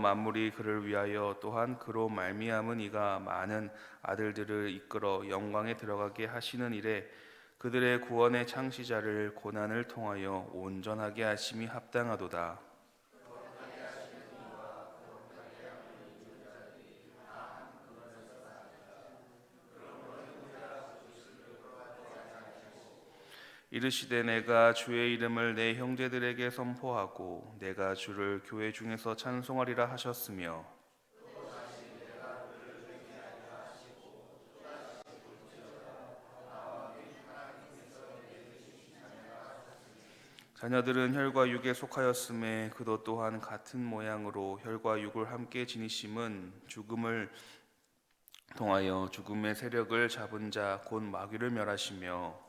만물이 그를 위하여 또한 그로 말미암은 이가 많은 아들들을 이끌어 영광에 들어가게 하시는 일에 그들의 구원의 창시자를 고난을 통하여 온전하게 하심이 합당하도다. 이르시되 내가 주의 이름을 내 형제들에게 선포하고 내가 주를 교회 중에서 찬송하리라 하셨으며 자녀들은 혈과 육에 속하였음에 그도 또한 같은 모양으로 혈과 육을 함께 지니심은 죽음을 통하여 죽음의 세력을 잡은 자 곧 마귀를 멸하시며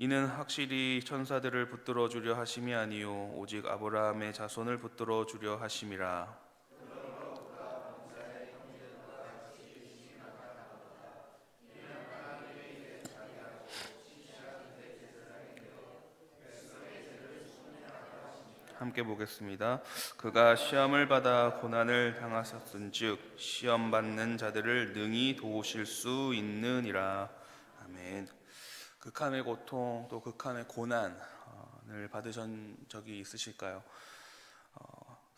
이는 확실히 천사들을 붙들어 주려 하심이 아니요 오직 아브라함의 자손을 붙들어 주려 하심이라. 함께 보겠습니다. 그가 시험을 받아 고난을 당하셨은즉 시험 받는 자들을 능히 도우실 수 있느니라. 아멘. 극한의 고통 또 극한의 고난을 받으신 적이 있으실까요?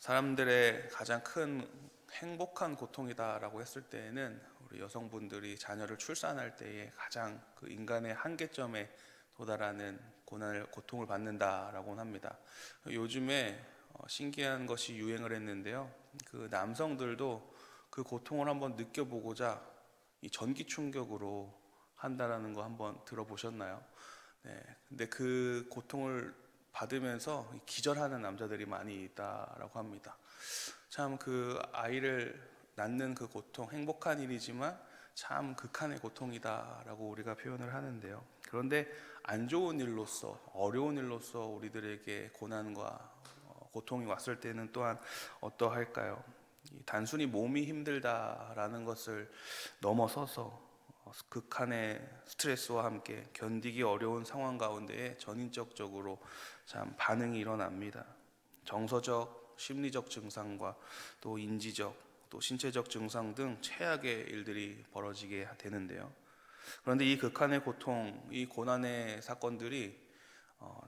사람들의 가장 큰 행복한 고통이다라고 했을 때에는 우리 여성분들이 자녀를 출산할 때에 가장 그 인간의 한계점에 도달하는 고통을 받는다라고 합니다. 요즘에 신기한 것이 유행을 했는데요. 그 남성들도 그 고통을 한번 느껴보고자 이 전기 충격으로 한다라는 거 한번 들어보셨나요? 네. 근데 그 고통을 받으면서 기절하는 남자들이 많이 있다라고 합니다. 참 그 아이를 낳는 그 고통, 행복한 일이지만 참 극한의 고통이다라고 우리가 표현을 하는데요. 그런데 안 좋은 일로서, 어려운 일로서 우리들에게 고난과 고통이 왔을 때는 또한 어떠할까요? 단순히 몸이 힘들다라는 것을 넘어서서 극한의 스트레스와 함께 견디기 어려운 상황 가운데에 전인격적으로 참 반응이 일어납니다. 정서적, 심리적 증상과 또 인지적, 또 신체적 증상 등 최악의 일들이 벌어지게 되는데요. 그런데 이 극한의 고통, 이 고난의 사건들이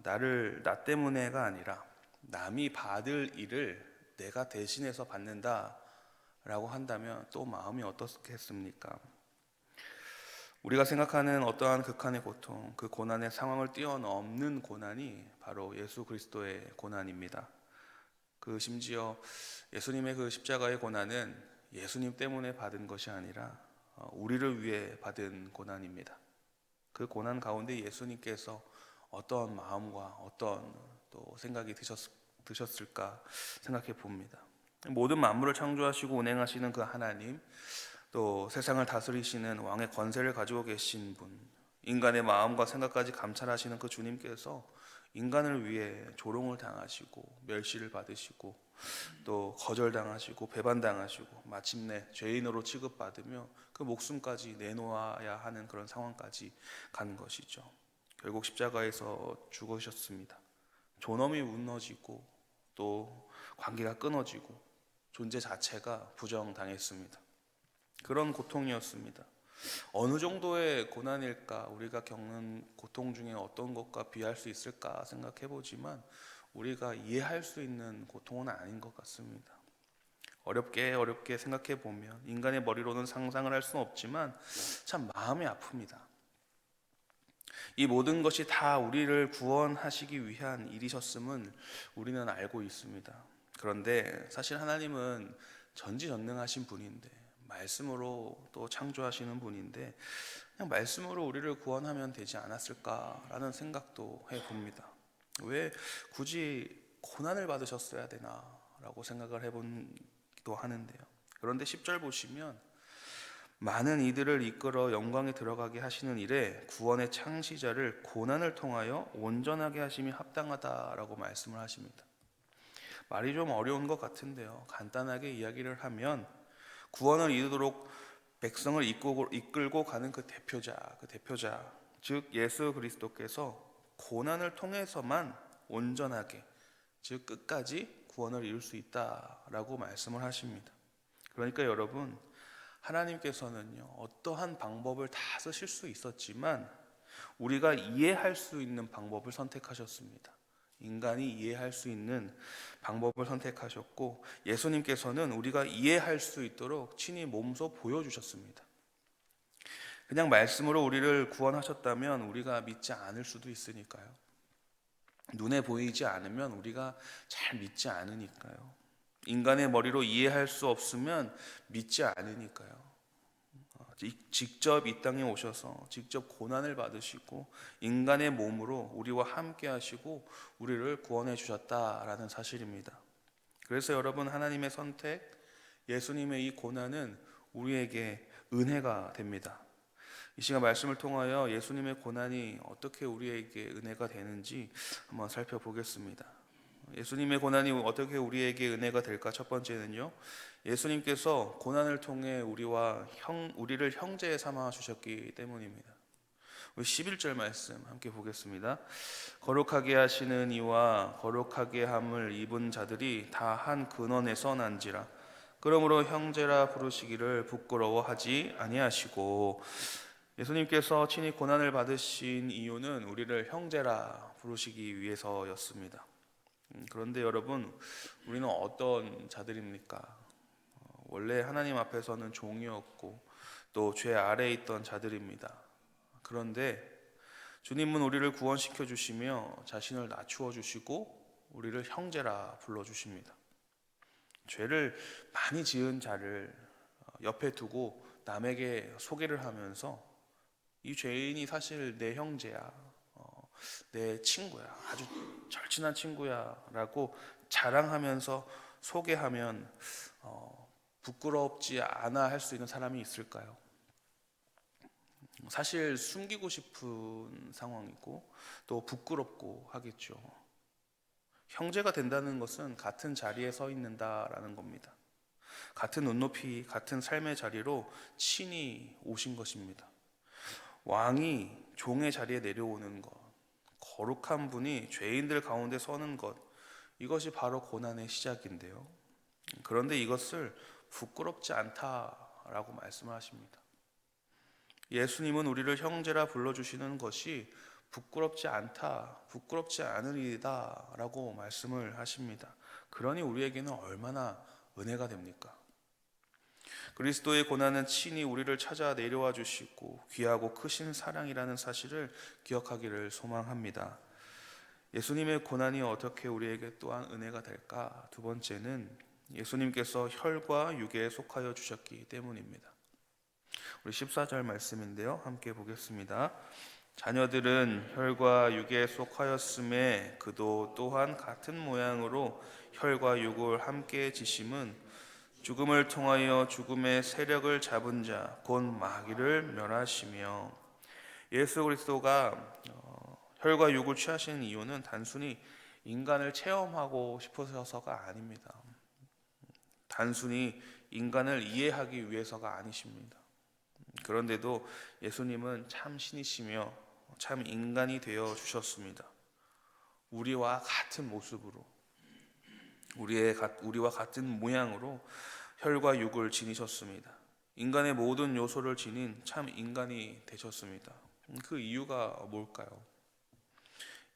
나 때문에가 아니라 남이 받을 일을 내가 대신해서 받는다라고 한다면 또 마음이 어떻겠습니까? 우리가 생각하는 어떠한 극한의 고통, 그 고난의 상황을 뛰어넘는 고난이 바로 예수 그리스도의 고난입니다. 그 심지어 예수님의 그 십자가의 고난은 예수님 때문에 받은 것이 아니라 우리를 위해 받은 고난입니다. 그 고난 가운데 예수님께서 어떤 마음과 어떤 또 생각이 드셨을까 생각해 봅니다. 모든 만물을 창조하시고 운행하시는 그 하나님, 또 세상을 다스리시는 왕의 권세를 가지고 계신 분, 인간의 마음과 생각까지 감찰하시는 그 주님께서 인간을 위해 조롱을 당하시고 멸시를 받으시고 또 거절당하시고 배반당하시고 마침내 죄인으로 취급받으며 그 목숨까지 내놓아야 하는 그런 상황까지 간 것이죠. 결국 십자가에서 죽으셨습니다. 존엄이 무너지고 또 관계가 끊어지고 존재 자체가 부정당했습니다. 그런 고통이었습니다. 어느 정도의 고난일까? 우리가 겪는 고통 중에 어떤 것과 비할 수 있을까 생각해 보지만 우리가 이해할 수 있는 고통은 아닌 것 같습니다. 어렵게 생각해 보면 인간의 머리로는 상상을 할 수는 없지만 참 마음이 아픕니다. 이 모든 것이 다 우리를 구원하시기 위한 일이셨음은 우리는 알고 있습니다. 그런데 사실 하나님은 전지전능하신 분인데 말씀으로 또 창조하시는 분인데 그냥 말씀으로 우리를 구원하면 되지 않았을까라는 생각도 해봅니다. 왜 굳이 고난을 받으셨어야 되나라고 생각을 해보기도 하는데요. 그런데 10절 보시면 많은 이들을 이끌어 영광에 들어가게 하시는 일에 구원의 창시자를 고난을 통하여 온전하게 하심이 합당하다라고 말씀을 하십니다. 말이 좀 어려운 것 같은데요. 간단하게 이야기를 하면 구원을 이루도록 백성을 이끌고 가는 그 대표자, 즉 예수 그리스도께서 고난을 통해서만 온전하게, 즉 끝까지 구원을 이룰 수 있다라고 말씀을 하십니다. 그러니까 여러분, 하나님께서는요, 어떠한 방법을 다 쓰실 수 있었지만 우리가 이해할 수 있는 방법을 선택하셨습니다. 인간이 이해할 수 있는 방법을 선택하셨고, 예수님께서는 우리가 이해할 수 있도록 친히 몸소 보여주셨습니다. 그냥 말씀으로 우리를 구원하셨다면 우리가 믿지 않을 수도 있으니까요. 눈에 보이지 않으면 우리가 잘 믿지 않으니까요. 인간의 머리로 이해할 수 없으면 믿지 않으니까요. 직접 이 땅에 오셔서 직접 고난을 받으시고 인간의 몸으로 우리와 함께 하시고 우리를 구원해 주셨다라는 사실입니다. 그래서 여러분, 하나님의 선택, 예수님의 이 고난은 우리에게 은혜가 됩니다. 이 시간 말씀을 통하여 예수님의 고난이 어떻게 우리에게 은혜가 되는지 한번 살펴보겠습니다. 예수님의 고난이 어떻게 우리에게 은혜가 될까? 첫 번째는요, 예수님께서 고난을 통해 우리를 형제 삼아 주셨기 때문입니다. 우리 11절 말씀 함께 보겠습니다. 거룩하게 하시는 이와 거룩하게 함을 입은 자들이 다 한 근원에서 난지라. 그러므로 형제라 부르시기를 부끄러워하지 아니하시고. 예수님께서 친히 고난을 받으신 이유는 우리를 형제라 부르시기 위해서였습니다. 그런데 여러분, 우리는 어떤 자들입니까? 원래 하나님 앞에서는 종이었고 또 죄 아래에 있던 자들입니다. 그런데 주님은 우리를 구원시켜 주시며 자신을 낮추어 주시고 우리를 형제라 불러 주십니다. 죄를 많이 지은 자를 옆에 두고 남에게 소개를 하면서 이 죄인이 사실 내 형제야, 내 친구야, 아주 절친한 친구야 라고 자랑하면서 소개하면 부끄럽지 않아 할 수 있는 사람이 있을까요? 사실 숨기고 싶은 상황이고 또 부끄럽고 하겠죠. 형제가 된다는 것은 같은 자리에 서 있는다라는 겁니다. 같은 눈높이, 같은 삶의 자리로 친히 오신 것입니다. 왕이 종의 자리에 내려오는 것, 거룩한 분이 죄인들 가운데 서는 것, 이것이 바로 고난의 시작인데요. 그런데 이것을 부끄럽지 않다라고 말씀을 하십니다. 예수님은 우리를 형제라 불러주시는 것이 부끄럽지 않다, 부끄럽지 않은 일이다 라고 말씀을 하십니다. 그러니 우리에게는 얼마나 은혜가 됩니까? 그리스도의 고난은 친히 우리를 찾아 내려와 주시고 귀하고 크신 사랑이라는 사실을 기억하기를 소망합니다. 예수님의 고난이 어떻게 우리에게 또한 은혜가 될까? 두 번째는 예수님께서 혈과 육에 속하여 주셨기 때문입니다. 우리 14절 말씀인데요, 함께 보겠습니다. 자녀들은 혈과 육에 속하였음에 그도 또한 같은 모양으로 혈과 육을 함께 지심은 죽음을 통하여 죽음의 세력을 잡은 자 곧 마귀를 멸하시며. 예수 그리스도가 혈과 육을 취하시는 이유는 단순히 인간을 체험하고 싶으셔서가 아닙니다. 단순히 인간을 이해하기 위해서가 아니십니다. 그런데도 예수님은 참 신이시며 참 인간이 되어 주셨습니다. 우리와 같은 모습으로, 우리와 같은 모양으로 혈과 육을 지니셨습니다. 인간의 모든 요소를 지닌 참 인간이 되셨습니다. 그 이유가 뭘까요?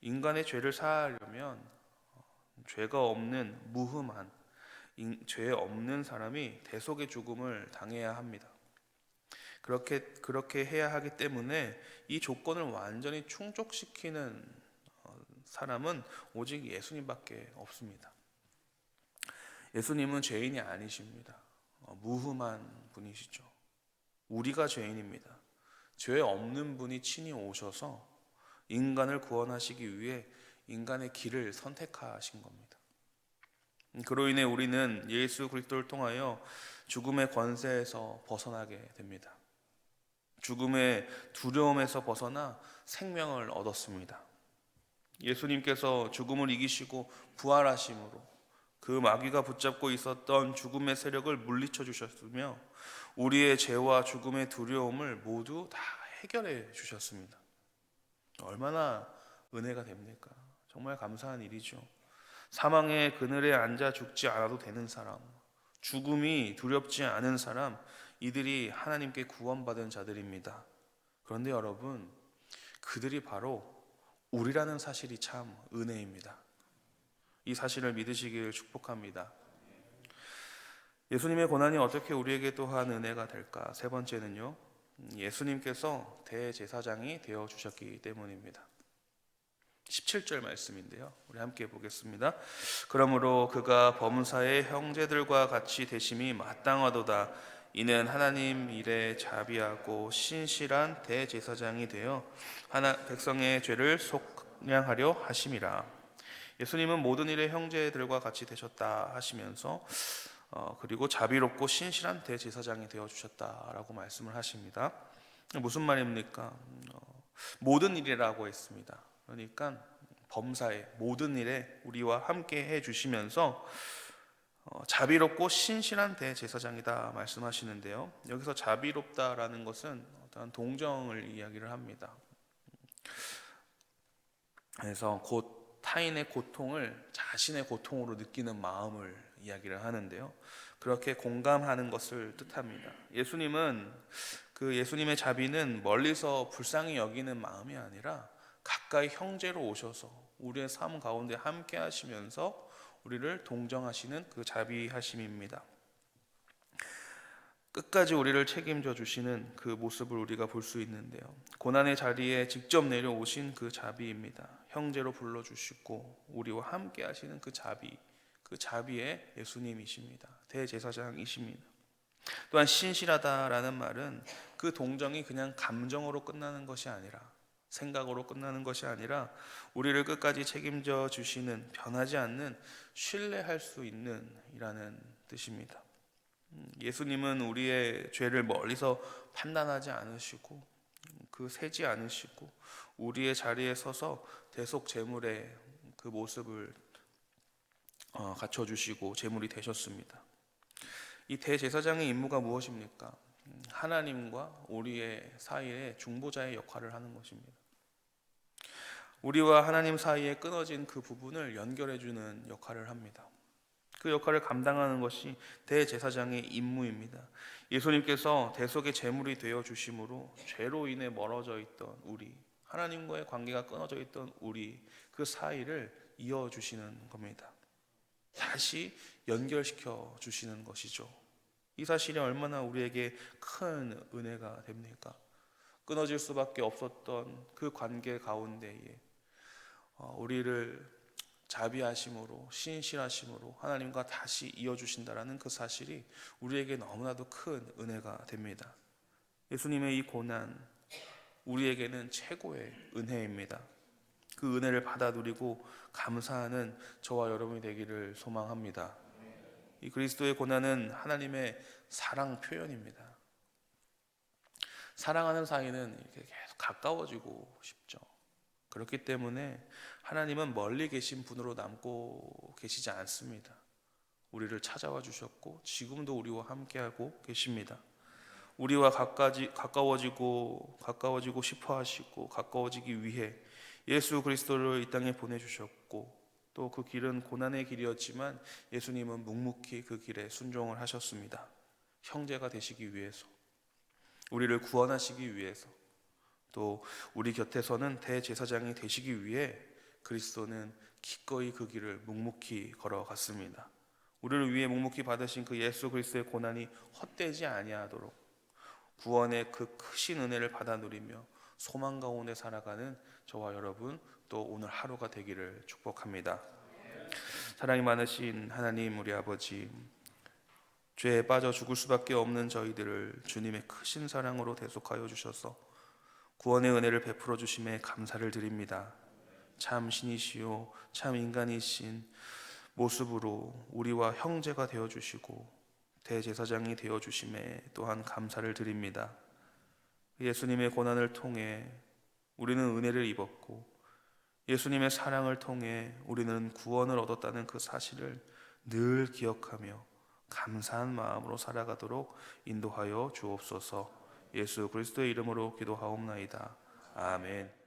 인간의 죄를 사하려면 죄가 없는 무흠한 죄 없는 사람이 대속의 죽음을 당해야 합니다. 그렇게 해야 하기 때문에 이 조건을 완전히 충족시키는 사람은 오직 예수님밖에 없습니다. 예수님은 죄인이 아니십니다. 무흠한 분이시죠. 우리가 죄인입니다. 죄 없는 분이 친히 오셔서 인간을 구원하시기 위해 인간의 길을 선택하신 겁니다. 그로 인해 우리는 예수 그리스도를 통하여 죽음의 권세에서 벗어나게 됩니다. 죽음의 두려움에서 벗어나 생명을 얻었습니다. 예수님께서 죽음을 이기시고 부활하심으로 그 마귀가 붙잡고 있었던 죽음의 세력을 물리쳐 주셨으며 우리의 죄와 죽음의 두려움을 모두 다 해결해 주셨습니다. 얼마나 은혜가 됩니까? 정말 감사한 일이죠. 사망의 그늘에 앉아 죽지 않아도 되는 사람, 죽음이 두렵지 않은 사람, 이들이 하나님께 구원받은 자들입니다. 그런데 여러분, 그들이 바로 우리라는 사실이 참 은혜입니다. 이 사실을 믿으시길 축복합니다. 예수님의 고난이 어떻게 우리에게 또한 은혜가 될까? 세 번째는요, 예수님께서 대제사장이 되어 주셨기 때문입니다. 17절 말씀인데요, 우리 함께 보겠습니다. 그러므로 그가 범사의 형제들과 같이 되심이 마땅하도다. 이는 하나님 일에 자비하고 신실한 대제사장이 되어 백성의 죄를 속량하려 하심이라. 예수님은 모든 일에 형제들과 같이 되셨다 하시면서 그리고 자비롭고 신실한 대제사장이 되어 주셨다라고 말씀을 하십니다. 무슨 말입니까? 모든 일이라고 했습니다. 그러니까 범사의 모든 일에 우리와 함께 해주시면서 자비롭고 신실한 대제사장이다 말씀하시는데요, 여기서 자비롭다라는 것은 어떤 동정을 이야기를 합니다. 그래서 곧 타인의 고통을 자신의 고통으로 느끼는 마음을 이야기를 하는데요, 그렇게 공감하는 것을 뜻합니다. 예수님의 자비는 멀리서 불쌍히 여기는 마음이 아니라 가까이 형제로 오셔서 우리의 삶 가운데 함께 하시면서 우리를 동정하시는 그 자비하심입니다. 끝까지 우리를 책임져 주시는 그 모습을 우리가 볼 수 있는데요, 고난의 자리에 직접 내려오신 그 자비입니다. 형제로 불러주시고 우리와 함께 하시는 그 자비의 예수님이십니다. 대제사장이십니다. 또한 신실하다라는 말은 그 동정이 그냥 감정으로 끝나는 것이 아니라, 생각으로 끝나는 것이 아니라 우리를 끝까지 책임져 주시는, 변하지 않는, 신뢰할 수 있는 이라는 뜻입니다. 예수님은 우리의 죄를 멀리서 판단하지 않으시고 세지 않으시고 우리의 자리에 서서 대속 제물의 그 모습을 갖춰주시고 제물이 되셨습니다. 이 대제사장의 임무가 무엇입니까? 하나님과 우리의 사이에 중보자의 역할을 하는 것입니다. 우리와 하나님 사이에 끊어진 그 부분을 연결해주는 역할을 합니다. 그 역할을 감당하는 것이 대제사장의 임무입니다. 예수님께서 대속의 제물이 되어 주심으로 죄로 인해 멀어져 있던 우리, 하나님과의 관계가 끊어져 있던 우리, 그 사이를 이어주시는 겁니다. 다시 연결시켜 주시는 것이죠. 이 사실이 얼마나 우리에게 큰 은혜가 됩니까? 끊어질 수밖에 없었던 그 관계 가운데에 우리를 자비하심으로, 신실하심으로 하나님과 다시 이어주신다라는 그 사실이 우리에게 너무나도 큰 은혜가 됩니다. 예수님의 이 고난, 우리에게는 최고의 은혜입니다. 그 은혜를 받아 누리고 감사하는 저와 여러분이 되기를 소망합니다. 이 그리스도의 고난은 하나님의 사랑 표현입니다. 사랑하는 사이는 이렇게 계속 가까워지고 싶죠. 그렇기 때문에 하나님은 멀리 계신 분으로 남고 계시지 않습니다. 우리를 찾아와 주셨고 지금도 우리와 함께하고 계십니다. 우리와 가까워지고 싶어 하시고 가까워지기 위해 예수 그리스도를 이 땅에 보내주셨고, 또 그 길은 고난의 길이었지만 예수님은 묵묵히 그 길에 순종을 하셨습니다. 형제가 되시기 위해서, 우리를 구원하시기 위해서, 또 우리 곁에서는 대제사장이 되시기 위해 그리스도는 기꺼이 그 길을 묵묵히 걸어갔습니다. 우리를 위해 묵묵히 받으신 그 예수 그리스도의 고난이 헛되지 아니하도록 구원의 그 크신 은혜를 받아 누리며 소망 가운데 살아가는 저와 여러분, 또 오늘 하루가 되기를 축복합니다. 사랑이 많으신 하나님 우리 아버지, 죄에 빠져 죽을 수밖에 없는 저희들을 주님의 크신 사랑으로 대속하여 주셔서 구원의 은혜를 베풀어 주심에 감사를 드립니다. 참 신이시요 참 인간이신 모습으로 우리와 형제가 되어주시고 대제사장이 되어주심에 또한 감사를 드립니다. 예수님의 고난을 통해 우리는 은혜를 입었고 예수님의 사랑을 통해 우리는 구원을 얻었다는 그 사실을 늘 기억하며 감사한 마음으로 살아가도록 인도하여 주옵소서. 예수 그리스도의 이름으로 기도하옵나이다. 아멘.